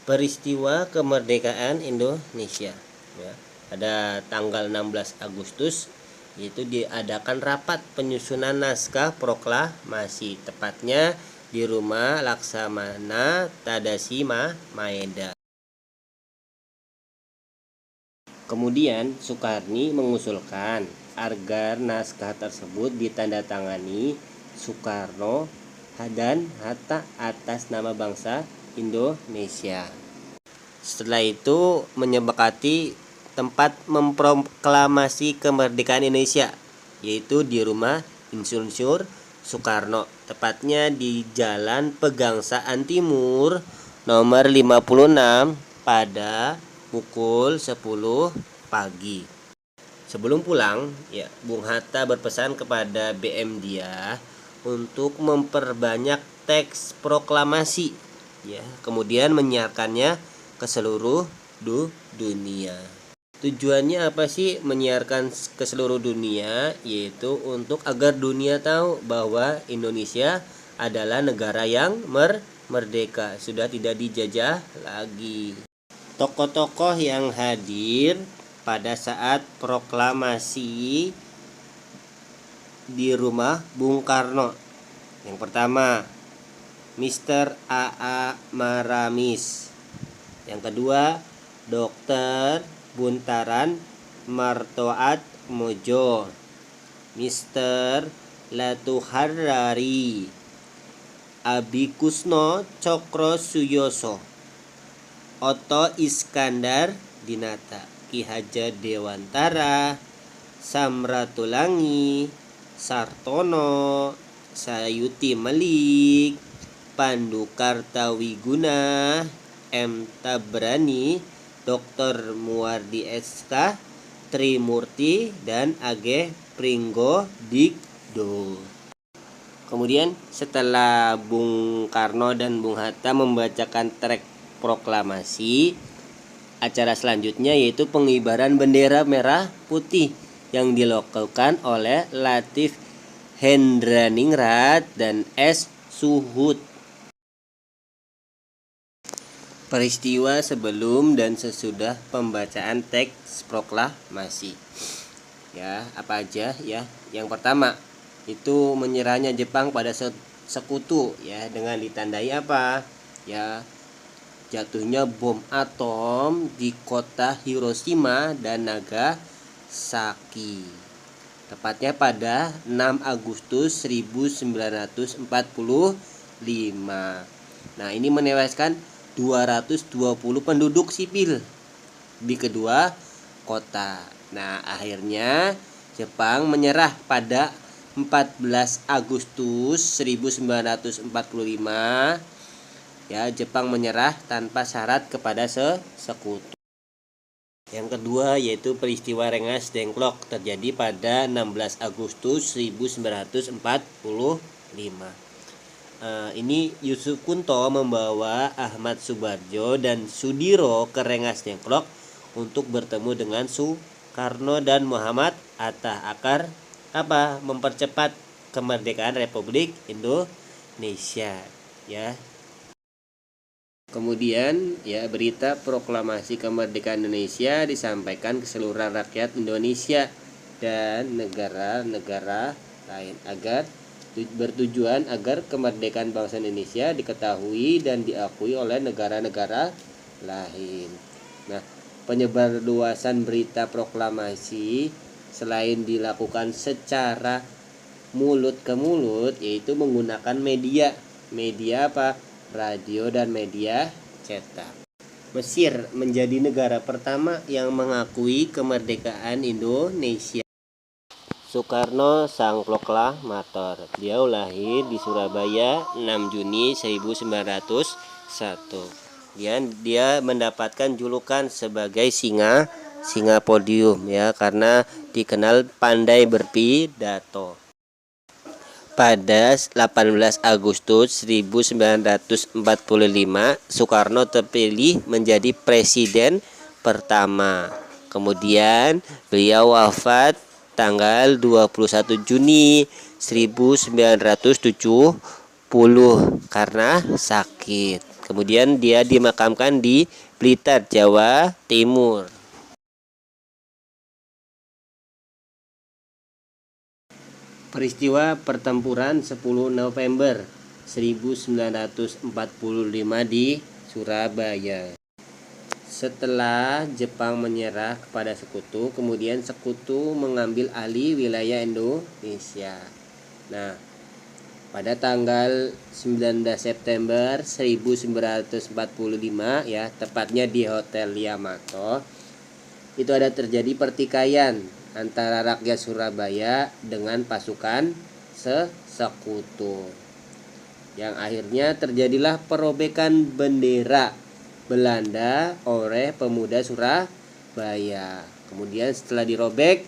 peristiwa kemerdekaan Indonesia. Ya, pada tanggal 16 Agustus yaitu diadakan rapat penyusunan naskah proklamasi, tepatnya di rumah Laksamana Tadashi Maeda. Kemudian Soekarni mengusulkan agar naskah tersebut ditandatangani Soekarno dan Hatta atas nama bangsa Indonesia. Setelah itu menyepakati tempat memproklamasi kemerdekaan Indonesia, yaitu di rumah Insinyur Soekarno, tepatnya di Jalan Pegangsaan Timur nomor 56 pada pukul 10 pagi. Sebelum pulang, ya, Bung Hatta berpesan kepada BM dia untuk memperbanyak teks proklamasi, ya, kemudian menyiarkannya ke seluruh dunia. Tujuannya apa sih menyiarkan ke seluruh dunia? Yaitu untuk agar dunia tahu bahwa Indonesia adalah negara yang merdeka, sudah tidak dijajah lagi. Tokoh-tokoh yang hadir pada saat proklamasi di rumah Bung Karno. Yang pertama, Mr. A.A. Maramis. Yang kedua, Dr. Buntaran Martoat Mojo, Mr. Latuharari, Abikusno Cokro Suyoso, Oto Iskandar Dinata, Ki Haja Dewantara, Samratulangi, Sartono, Sayuti Malik, Pandu Kartawiguna, M. Tabrani, Dr. Muwardi SK Trimurti, dan AG Pringgo Digdo. Kemudian setelah Bung Karno dan Bung Hatta membacakan teks proklamasi, acara selanjutnya yaitu pengibaran bendera merah putih yang dilakukan oleh Latif Hendraningrat dan S. Suhud. Peristiwa sebelum dan sesudah pembacaan teks proklamasi. Ya, apa aja ya? Yang pertama, itu menyerahnya Jepang pada sekutu, ya, dengan ditandai apa? Ya, jatuhnya bom atom di kota Hiroshima dan Nagasaki, tepatnya pada 6 Agustus 1945. Nah, ini menewaskan 220 penduduk sipil di kedua kota. Nah, akhirnya Jepang menyerah pada 14 Agustus 1945. Ya, Jepang menyerah tanpa syarat kepada sekutu. Yang kedua yaitu peristiwa Rengas Dengklok, terjadi pada 16 Agustus 1945. Ini Yusuf Kunto membawa Ahmad Subarjo dan Sudiro ke Rengas Dengklok untuk bertemu dengan Soekarno dan Muhammad Hatta agar apa? Mempercepat kemerdekaan Republik Indonesia, ya. Kemudian, ya, berita proklamasi kemerdekaan Indonesia disampaikan ke seluruh rakyat Indonesia dan negara-negara lain agar bertujuan agar kemerdekaan bangsa Indonesia diketahui dan diakui oleh negara-negara lain. Nah, penyebarluasan berita proklamasi selain dilakukan secara mulut ke mulut, yaitu menggunakan media apa? Radio dan media cetak. Mesir menjadi negara pertama yang mengakui kemerdekaan Indonesia. Soekarno sang proklamator. Beliau lahir di Surabaya 6 Juni 1901. Dia mendapatkan julukan sebagai singa podium, ya, karena dikenal pandai berpidato. Pada 18 Agustus 1945, Soekarno terpilih menjadi presiden pertama. Kemudian beliau wafat tanggal 21 Juni 1970 karena sakit. Kemudian dia dimakamkan di Blitar, Jawa Timur. Peristiwa pertempuran 10 November 1945 di Surabaya. Setelah Jepang menyerah kepada Sekutu, kemudian Sekutu mengambil alih wilayah Indonesia. Nah, pada tanggal 19 September 1945 ya, tepatnya di Hotel Yamato, itu ada terjadi pertikaian antara rakyat Surabaya dengan pasukan Sekutu. Yang akhirnya terjadilah perobekan bendera Belanda oleh pemuda Surabaya. Kemudian setelah dirobek,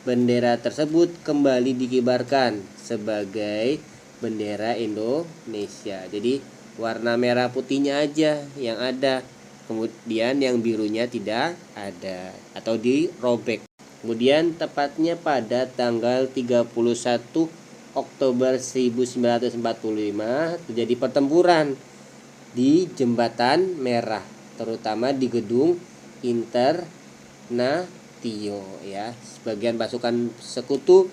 bendera tersebut kembali dikibarkan sebagai bendera Indonesia. Jadi warna merah putihnya aja yang ada, kemudian yang birunya tidak ada atau dirobek. Kemudian tepatnya pada tanggal 31 Oktober 1945 terjadi pertempuran di Jembatan Merah, terutama di Gedung Internatio ya. Sebagian pasukan Sekutu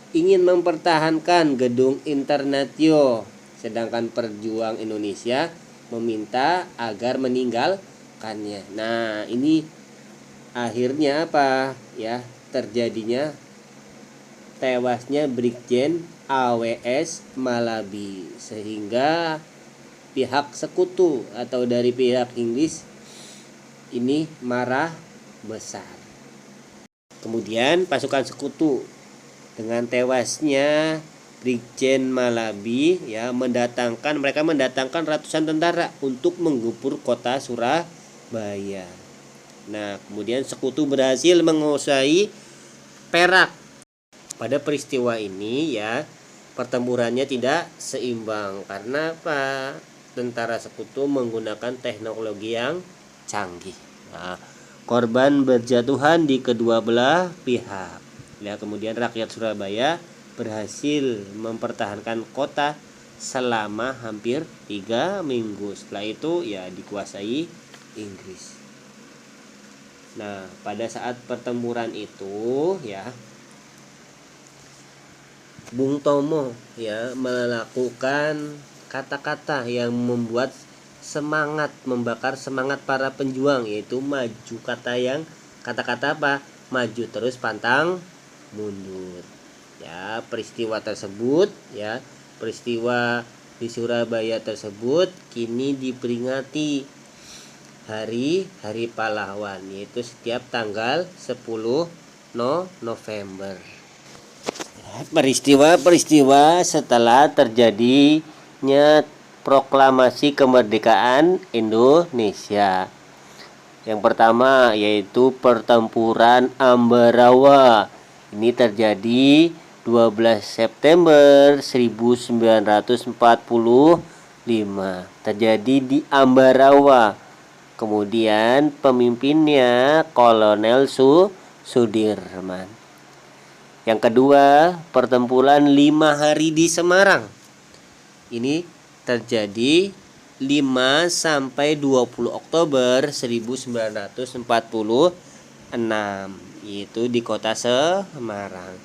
ingin mempertahankan Gedung Internatio, sedangkan pejuang Indonesia meminta agar meninggalkannya. Nah, ini akhirnya apa ya? Terjadinya tewasnya Brigjen AWS Malabi, sehingga pihak Sekutu atau dari pihak Inggris ini marah besar. Kemudian pasukan Sekutu dengan tewasnya Brigjen Malabi ya mereka mendatangkan ratusan tentara untuk menggempur kota Surabaya. Nah, kemudian Sekutu berhasil menguasai Perak. Pada peristiwa ini ya, pertempurannya tidak seimbang karena apa? Tentara Sekutu menggunakan teknologi yang canggih. Nah, korban berjatuhan di kedua belah pihak. Ya, kemudian rakyat Surabaya berhasil mempertahankan kota selama hampir 3 minggu. Setelah itu ya dikuasai Inggris. Nah, pada saat pertempuran itu ya, Bung Tomo ya melakukan kata-kata yang membuat membakar semangat para penjuang, yaitu maju. Kata-kata apa? Maju terus pantang mundur. Ya, peristiwa di Surabaya tersebut kini diperingati Hari Pahlawan, yaitu setiap tanggal 10 November. Peristiwa setelah terjadinya proklamasi kemerdekaan Indonesia. Yang pertama yaitu pertempuran Ambarawa. Ini terjadi 12 September 1945. Terjadi di Ambarawa. Kemudian pemimpinnya Kolonel Sudirman. Yang kedua, pertempuran 5 hari di Semarang. Ini terjadi 5 sampai 20 Oktober 1946, yaitu di kota Semarang.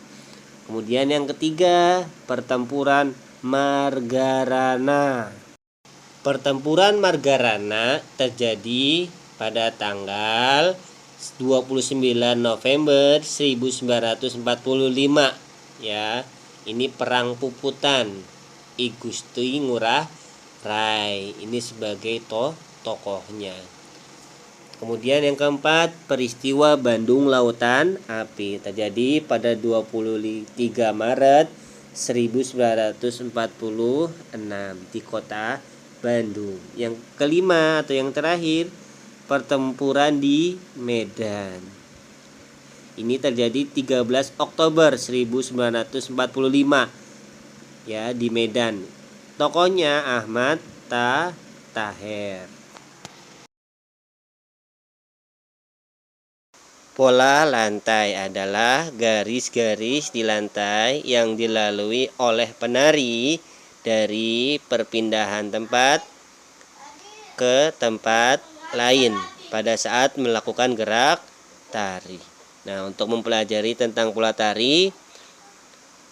Kemudian yang ketiga, pertempuran Margarana. Pertempuran Margarana terjadi pada tanggal 29 November 1945 ya. Ini perang Puputan. I Gusti Ngurah Rai ini sebagai tokohnya. Kemudian yang keempat, peristiwa Bandung Lautan Api terjadi pada 23 Maret 1946 di kota Bandung. Yang kelima atau yang terakhir, pertempuran di Medan. Ini terjadi 13 Oktober 1945 ya di Medan. Tokohnya Ahmad Taher. Pola lantai adalah garis-garis di lantai yang dilalui oleh penari dari perpindahan tempat ke tempat lain pada saat melakukan gerak tari. Nah, untuk mempelajari tentang pola tari,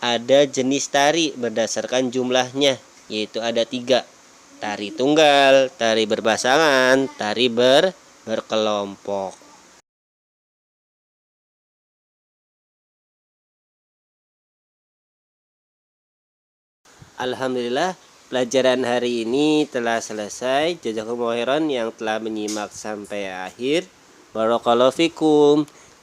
ada jenis tari berdasarkan jumlahnya, yaitu ada 3. Tari tunggal, tari berpasangan, tari berkelompok. Alhamdulillah, pelajaran hari ini telah selesai. Jazakumullah khairan yang telah menyimak sampai akhir. Barakallahu fikum.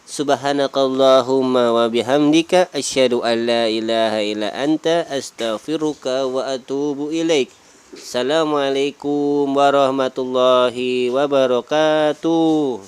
Subhanakallahumma wa bihamdika asyhadu an la ilaha illa anta astaghfiruka wa atubu ilaik. Assalamualaikum warahmatullahi wabarakatuh.